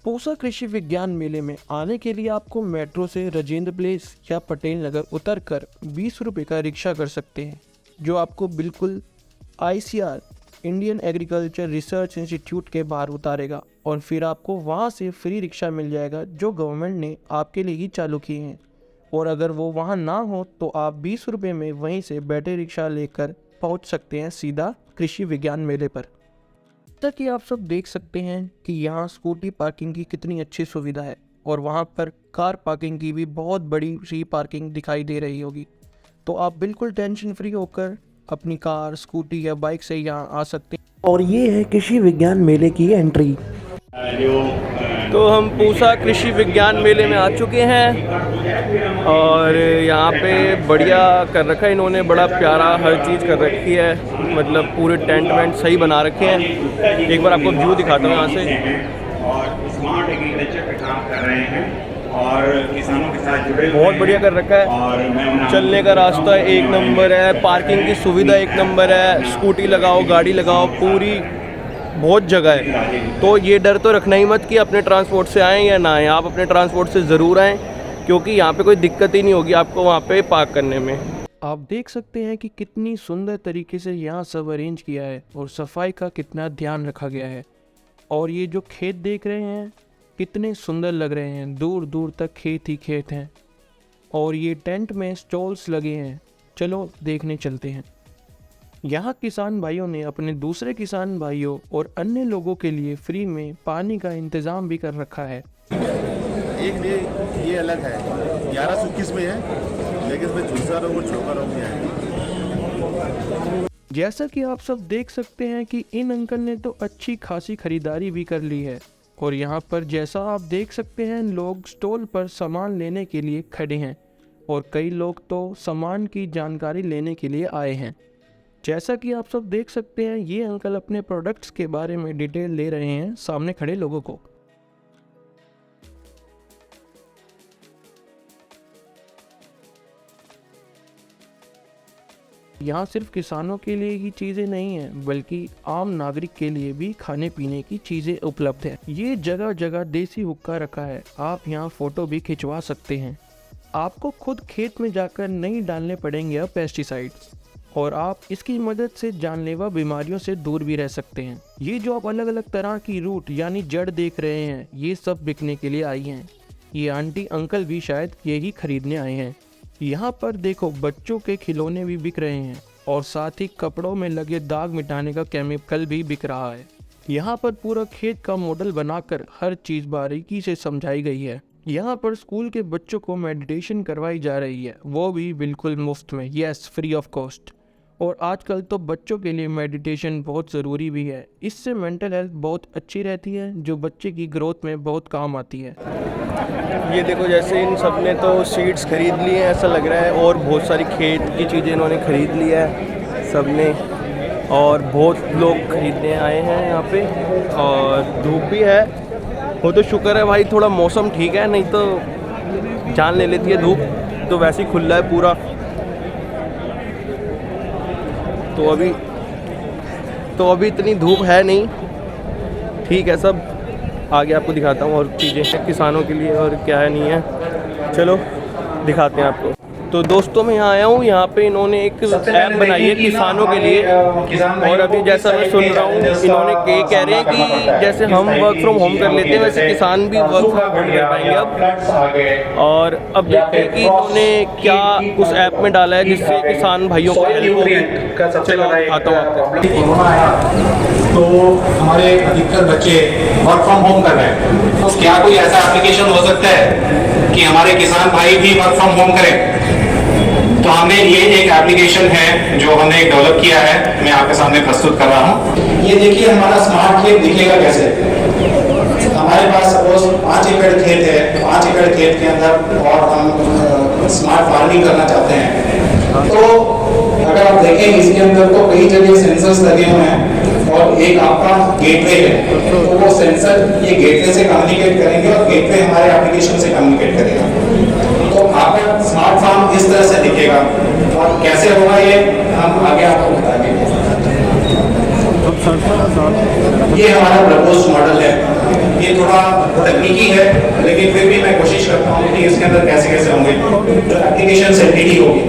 पूसा कृषि विज्ञान मेले में आने के लिए आपको मेट्रो से राजेंद्र प्लेस या पटेल नगर उतरकर 20 रुपये का रिक्शा कर सकते हैं, जो आपको बिल्कुल ICR Indian agriculture research institute के बाहर उतारेगा और फिर आपको वहाँ से फ्री रिक्शा मिल जाएगा जो गवर्नमेंट ने आपके लिए ही चालू किए हैं। और अगर वो वहाँ ना हो तो आप 20 रुपये में वहीं से बैटरी रिक्शा लेकर पहुँच सकते हैं सीधा कृषि विज्ञान मेले पर। जैसा कि आप सब देख सकते हैं कि यहाँ स्कूटी पार्किंग की कितनी अच्छी सुविधा है और वहाँ पर कार पार्किंग की भी बहुत बड़ी सी पार्किंग दिखाई दे रही होगी। तो आप बिल्कुल टेंशन फ्री होकर अपनी कार, स्कूटी या बाइक से यहाँ आ सकते हैं। और ये है कृषि विज्ञान मेले की एंट्री। तो हम पूसा कृषि विज्ञान मेले में आ चुके हैं और यहाँ पे बढ़िया कर रखा है इन्होंने, बड़ा प्यारा हर चीज़ कर रखी है, मतलब पूरे टेंट वेंट सही बना रखे हैं। एक बार आपको व्यू दिखाता हूँ यहाँ से। और स्मार्ट एग्रीकल्चर पे काम कर रहे हैं और किसानों के साथ जुड़े बहुत बढ़िया कर रखा है। और चलने का रास्ता एक नंबर है, पार्किंग की सुविधा एक नंबर है, स्कूटी लगाओ, गाड़ी लगाओ, पूरी बहुत जगह है। तो ये डर तो रखना ही मत कि अपने ट्रांसपोर्ट से आएँ या ना आएँ, आप अपने ट्रांसपोर्ट से ज़रूर आएँ क्योंकि यहाँ पे कोई दिक्कत ही नहीं होगी आपको वहाँ पे पार्क करने में। आप देख सकते हैं कि कितनी सुंदर तरीके से यहाँ सब अरेंज किया है और सफाई का कितना ध्यान रखा गया है। और ये जो खेत देख रहे हैं कितने सुंदर लग रहे हैं, दूर दूर तक खेत ही खेत हैं और ये टेंट में स्टॉल्स लगे हैं। चलो देखने चलते हैं। यहाँ किसान भाइयों ने अपने दूसरे किसान भाइयों और अन्य लोगों के लिए फ्री में पानी का इंतज़ाम भी कर रखा है। एक ये अलग है, 1121 में है, लेकिन इसमें झुलसा रोग और चौका रोग भी है। जैसा कि आप सब देख सकते हैं कि इन अंकल ने तो अच्छी खासी खरीदारी भी कर ली है और यहाँ पर जैसा आप देख सकते हैं लोग स्टॉल पर सामान लेने के लिए खड़े हैं और कई लोग तो सामान की जानकारी लेने के लिए आए हैं। जैसा कि आप सब देख सकते हैं ये अंकल अपने प्रोडक्ट्स के बारे में डिटेल ले रहे हैं सामने खड़े लोगों को। यहाँ सिर्फ किसानों के लिए ही चीज़ें नहीं हैं बल्कि आम नागरिक के लिए भी खाने पीने की चीज़ें उपलब्ध है। ये जगह जगह देसी हुक्का रखा है, आप यहाँ फ़ोटो भी खिंचवा सकते हैं। आपको खुद खेत में जाकर नहीं डालने पड़ेंगे अब पेस्टिसाइड्स और आप इसकी मदद से जानलेवा बीमारियों से दूर भी रह सकते हैं। ये जो आप अलग अलग तरह की रूट यानी जड़ देख रहे हैं ये सब बिकने के लिए आई हैं। ये आंटी अंकल भी शायद यही खरीदने आए हैं। यहाँ पर देखो बच्चों के खिलौने भी बिक रहे हैं और साथ ही कपड़ों में लगे दाग मिटाने का केमिकल भी बिक रहा है। यहाँ पर पूरा खेत का मॉडल बनाकर हर चीज़ बारीकी से समझाई गई है। यहाँ पर स्कूल के बच्चों को मेडिटेशन करवाई जा रही है, वो भी बिल्कुल मुफ्त में, यस फ्री ऑफ कॉस्ट। और आजकल तो बच्चों के लिए मेडिटेशन बहुत ज़रूरी भी है, इससे मेंटल हेल्थ बहुत अच्छी रहती है जो बच्चे की ग्रोथ में बहुत काम आती है। ये देखो जैसे इन सब ने तो सीड्स खरीद लिए हैं ऐसा लग रहा है और बहुत सारी खेत की चीज़ें इन्होंने ख़रीद लिया है सब ने और बहुत लोग खरीदने आए हैं यहाँ पे और धूप भी है। वो तो शुक्र है भाई थोड़ा मौसम ठीक है, नहीं तो जान ले लेती है धूप। तो वैसे ही खुला है पूरा, तो अभी इतनी धूप है नहीं, ठीक है सब। आगे आपको दिखाता हूँ और चीज़ें किसानों के लिए और क्या है नहीं है, चलो दिखाते हैं आपको। तो दोस्तों मैं यहाँ आया हूँ, यहाँ पे इन्होंने एक ऐप बनाई है किसानों के लिए और अभी जैसा मैं सुन रहा हूँ इन्होंने कह रहे हैं कि जैसे हम वर्क फ्रॉम होम कर लेते हैं वैसे किसान भी वर्क फ्रॉम होम कर पाएंगे अब। और अब देखते हैं कि इन्होंने क्या उस ऐप में डाला है जिससे किसान भाइयों को हेल्प होगी। चलो आता हूँ आपको। तो हमारे अधिकतर बच्चे वर्क फ्रॉम होम कर रहे हैं, तो क्या कोई ऐसा एप्लीकेशन हो सकता है कि हमारे किसान भाई भी वर्क फ्रॉम होम करें? तो हमने ये एक एप्लीकेशन है जो हमने डेवलप किया है, मैं आपके सामने प्रस्तुत कर रहा हूँ। ये देखिए हमारा स्मार्ट खेत दिखेगा कैसे। हमारे पास सपोज 5 एकड़ खेत है, 5 एकड़ खेत के अंदर और हम स्मार्ट फार्मिंग करना चाहते हैं। तो अगर आप देखें इसके अंदर तो कई जगह सेंसर्स लगे हुए हैं और एक आपका गेटवे है, तो वो सेंसर ये गेटवे से कम्युनिकेट करेंगे और गेटवे हमारे एप्लीकेशन से कम्युनिकेट करेगा। तो आपका स्मार्ट फार्म इस तरह से दिखेगा और कैसे होगा ये हम आगे आपको बताएंगे। ये हमारा प्रपोज्ड मॉडल है, ये थोड़ा तकनीकी है, लेकिन फिर भी मैं कोशिश करता हूँ कि इसके अंदर कैसे कैसे होंगे जो एप्लीकेशन एंटिटी होगी।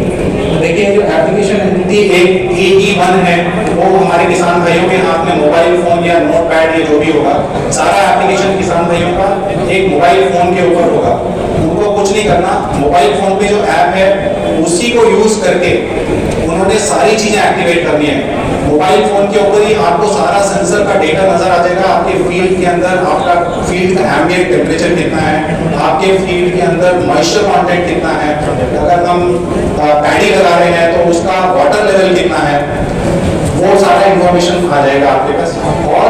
देखिए जो एप्लीकेशन एंटिटी एक AE1 है, वो हमारे किसान भाइयों के हाथ में मोबाइल फोन या नोटपैड या जो भी होगा, सारा एप्लीकेशन किसान भाइयों का एक मोबाइल फोन के ऊपर होगा। उनको कुछ नहीं करना, मोबाइल फोन पे जो ऐप है उसी को यूज करके उन्होंने सारी चीजें एक्टिवेट करनी है। मोबाइल फोन के ऊपर ही आपको सारा सेंसर का डेटा नजर आ जाएगा, आपके फील्ड के अंदर आपका फील्ड का एम्बिएंट टेम्परेचर कितना है, आपके फील्ड के अंदर मॉइस्चर कंटेंट कितना है, अगर हम पैडी लगा रहे हैं तो उसका वाटर लेवल कितना है, वो सारा इंफॉर्मेशन आ जाएगा आपके पास। और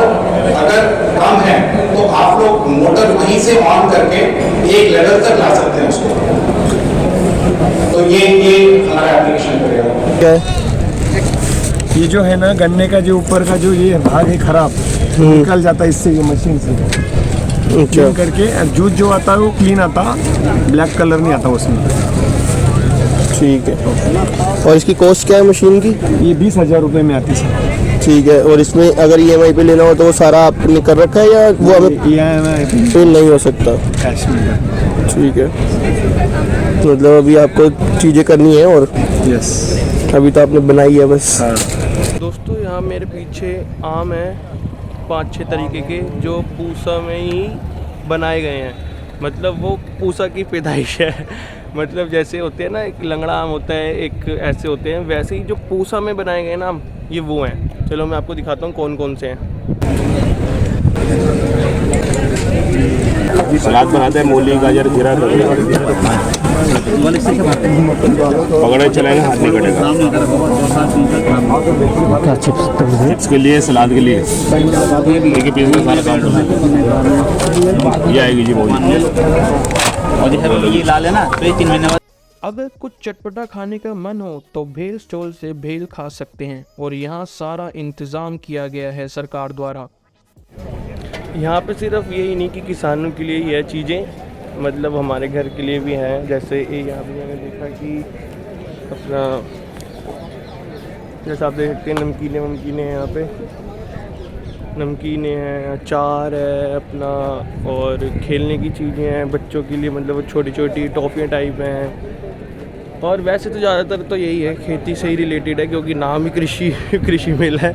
अगर कम है तो आप लोग मोटर वहीं से ऑन करके एक लेवल तक ला सकते हैं उसको। तो ये हमारा एप्लीकेशन करेगा। ये जो है ना गन्ने का जो ऊपर का जो ये भाग है खराब, निकल जाता है इससे, ये मशीन से क्लीन करके जूस जो आता है वो क्लीन आता, ब्लैक कलर नहीं आता उसमें। ठीक है। और इसकी कॉस्ट क्या है मशीन की? ये 20,000 रुपये में आती है। ठीक है। और इसमें अगर EMI पे लेना हो तो वो सारा आपने कर रखा है या वो हमें EMI तो नहीं हो सकता? कैश में। ठीक है, मतलब अभी आपको चीज़ें करनी है और यस अभी तो आपने बनाई है बस। दोस्तों यहाँ मेरे पीछे आम है 5-6 तरीके के जो पूसा में ही बनाए गए हैं। मतलब वो पूसा की पैदाइश है। मतलब जैसे होते हैं ना, एक लंगड़ा आम होता है, एक ऐसे होते हैं, वैसे ही जो पूसा में बनाए गए ना आम, ये वो हैं। चलो मैं आपको दिखाता हूँ कौन कौन से हैं। सलाद बनाते हैं, मूली गाजर जीरा पकड़े चलेगा, हाथ नहीं कटेगा। चिप्स के लिए, सलाद के लिए एक ही पीस में सारा काम ये आएगी जी मूली। और ये लाल है ना, तो ये 3 महीने बाद। अगर कुछ चटपटा खाने का मन हो तो भेल स्टॉल से भेल खा सकते हैं और यहाँ सारा इंतज़ाम किया गया है सरकार द्वारा। यहाँ पे सिर्फ यही नहीं कि किसानों के लिए ही है चीज़ें, मतलब हमारे घर के लिए भी हैं। जैसे यहाँ पे मैंने देखा कि अपना, जैसा आप देख सकते हैं, नमकीने हैं, यहाँ पे नमकीने हैं, अचार है अपना, और खेलने की चीज़ें हैं बच्चों के लिए, मतलब वो छोटी छोटी टॉफ़ियाँ टाइप हैं। और वैसे तो ज़्यादातर तो यही है, खेती से ही रिलेटेड है, क्योंकि नाम ही कृषि मेला है।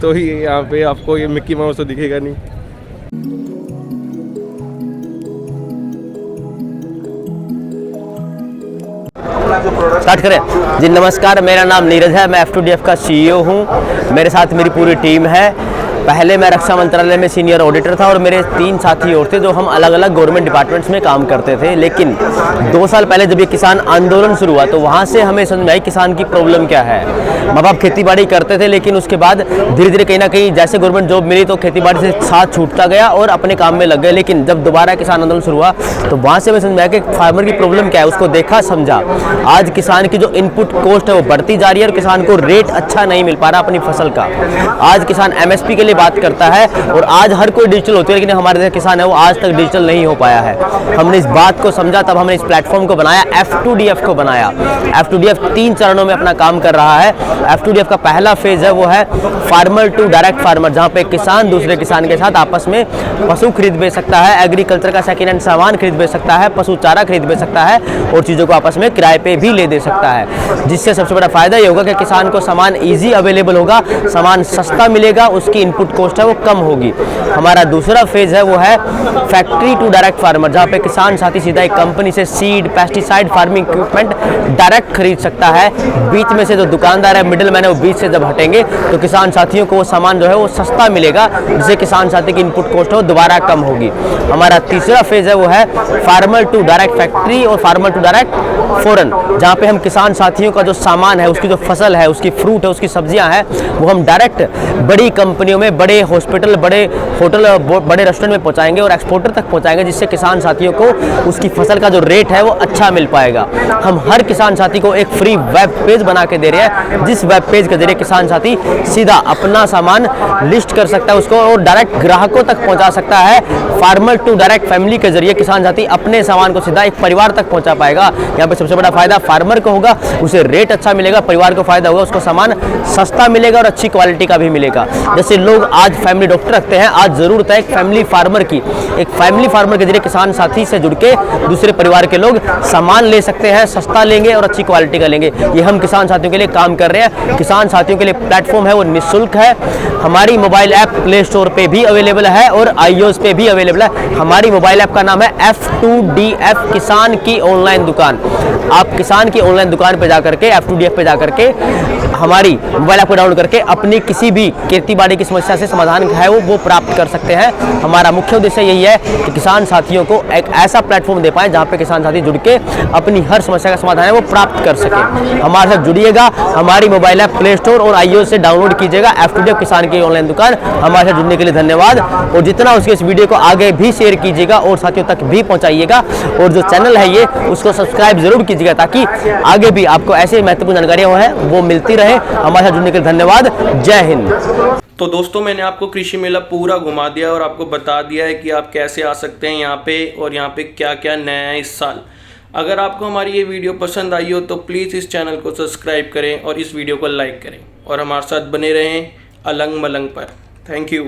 तो ये यहाँ पे आपको ये मिक्की माउस तो दिखेगा नहीं। स्टार्ट करें जी। नमस्कार, मेरा नाम नीरज है, मैं F2DF का CEO हूँ। मेरे साथ मेरी पूरी टीम है। पहले मैं रक्षा मंत्रालय में सीनियर ऑडिटर था और मेरे 3 साथी और थे जो हम अलग अलग गवर्नमेंट डिपार्टमेंट्स में काम करते थे। लेकिन 2 साल पहले जब ये किसान आंदोलन शुरू हुआ तो वहाँ से हमें समझ में आई किसान की प्रॉब्लम क्या है। माँ बाप खेती बाड़ी करते थे, लेकिन उसके बाद धीरे धीरे कहीं ना कहीं जैसे गवर्नमेंट जॉब मिली तो खेती बाड़ी से साथ छूटता गया और अपने काम में लग गए। लेकिन जब दोबारा किसान आंदोलन शुरू हुआ तो वहाँ से हमें समझ में आया कि फार्मर की प्रॉब्लम क्या है, उसको देखा समझा। आज किसान की जो इनपुट कॉस्ट है वो बढ़ती जा रही है और किसान को रेट अच्छा नहीं मिल पा रहा अपनी फसल का। आज किसान MSP के लिए बात करता है और आज हर कोई डिजिटल होती है, लेकिन हमारे जो किसान है वो आज तक डिजिटल नहीं हो पाया है। हमने इस बात को समझा, तब हमने इस प्लेटफॉर्म को बनाया, F2DF को बनाया। F2DF 3 चरणों में अपना काम कर रहा है। F2DF का पहला फेज है वो है फार्मर टू डायरेक्ट फार्मर, जहाँ पे किसान दूसरे किसान के साथ आपस में पशु खरीद बेच सकता है, एग्रीकल्चर का सेकेंड हैंड सामान खरीद बेच सकता है, पशु चारा खरीद बेच सकता है और चीज़ों को आपस में किराए पे भी ले दे सकता है। जिससे सबसे बड़ा फायदा ये होगा कि किसान को सामान ईजी अवेलेबल होगा, सामान सस्ता मिलेगा, उसकी इनपुट कॉस्ट है वो कम होगी। हमारा दूसरा फेज है वो है फैक्ट्री टू डायरेक्ट फार्मर, जहाँ पे किसान साथी सीधा एक कंपनी से seed, pesticide, farming equipment direct खरीद सकता है। बीच में से जो दुकानदार है, मिडिल मैन है, वो बीच से जब हटेंगे तो किसान साथियों को वो सामान जो है वो सस्ता मिलेगा, जिससे किसान साथी की इनपुट कॉस्ट है वो दोबारा कम होगी। हमारा तीसरा फेज है वो है फार्मर टू डायरेक्ट फैक्ट्री और फार्मर टू डायरेक्ट फॉरेन, जहाँ पे हम किसान साथियों का जो सामान है, उसकी जो फसल है, उसकी फ्रूट है, उसकी सब्जियां हैं, वो हम डायरेक्ट बड़ी कंपनियों में, बड़े हॉस्पिटल, बड़े होटल, बड़े रेस्टोरेंट में पहुंचाएंगे और एक्सपोर्टर तक पहुंचाएंगे, जिससे किसान साथियों को उसकी फसल का जो रेट है वो अच्छा मिल पाएगा। हम हर किसान साथी को एक फ्री वेब पेज बना के दे रहे हैं, जिस वेब पेज के जरिए किसान साथी सीधा अपना सामान लिस्ट कर सकता है उसको और डायरेक्ट ग्राहकों तक पहुंचा सकता है। फार्मर टू डायरेक्ट फैमिली के जरिए किसान साथी अपने सामान को सीधा एक परिवार तक पहुंचा पाएगा। यहाँ पे सबसे बड़ा फायदा फार्मर को होगा, उसे रेट अच्छा मिलेगा, परिवार को फायदा होगा, उसको सामान सस्ता मिलेगा और अच्छी क्वालिटी का भी मिलेगा। जैसे लोग आज फैमिली डॉक्टर रखते हैं। आज ज़रूरत है एक फैमिली फार्मर की। एक फैमिली फार्मर के जरिए किसान साथी से जुड़ के दूसरे परिवार के लोग सामान ले सकते हैं, सस्ता लेंगे और अच्छी क्वालिटी का लेंगे। ये हम किसान साथियों के लिए काम कर रहे हैं। किसान साथियों के लिए प्लेटफॉर्म है वो निःशुल्क है। हमारी मोबाइल ऐप प्ले स्टोर पे भी अवेलेबल है और iOS पे भी अवेलेबल है। हमारी मोबाइल ऐप का नाम है F2DF किसान की ऑनलाइन दुकान। आप किसान की ऑनलाइन दुकान पे जाकर के F2DF पे जाकर के हमारी मोबाइल ऐप को डाउनलोड करके अपनी किसी भी खेती बाड़ी की समस्या से समाधान है वो प्राप्त कर सकते हैं। हमारा मुख्य उद्देश्य यही है कि किसान साथियों को एक ऐसा प्लेटफॉर्म दे पाएं जहां पे किसान साथी जुड़ के अपनी हर समस्या का समाधान है वो प्राप्त कर सके। हमारे साथ जुड़िएगा। हमारी मोबाइल ऐप प्ले स्टोर और iOS से डाउनलोड कीजिएगा F2DF किसान की ऑनलाइन दुकान। हमारे साथ जुड़ने के लिए धन्यवाद और जितना उसके इस वीडियो को आगे भी शेयर कीजिएगा और साथियों तक भी पहुंचाइएगा और जो चैनल है ये उसको सब्सक्राइब जरूर कीजिएगा ताकि आगे भी आपको ऐसे महत्वपूर्ण जानकारियां हैं वो मिलती रहे। हमारे साथ जुड़ने के लिए धन्यवाद। जय हिंद। तो दोस्तों मैंने आपको कृषि मेला पूरा घुमा दिया और आपको बता दिया है कि आप कैसे आ सकते हैं यहाँ पे और यहाँ पे क्या क्या नया है इस साल। अगर आपको हमारी ये वीडियो पसंद आई हो तो प्लीज़ इस चैनल को सब्सक्राइब करें और इस वीडियो को लाइक करें और हमारे साथ बने रहें अलंग मलंग पर। Thank you.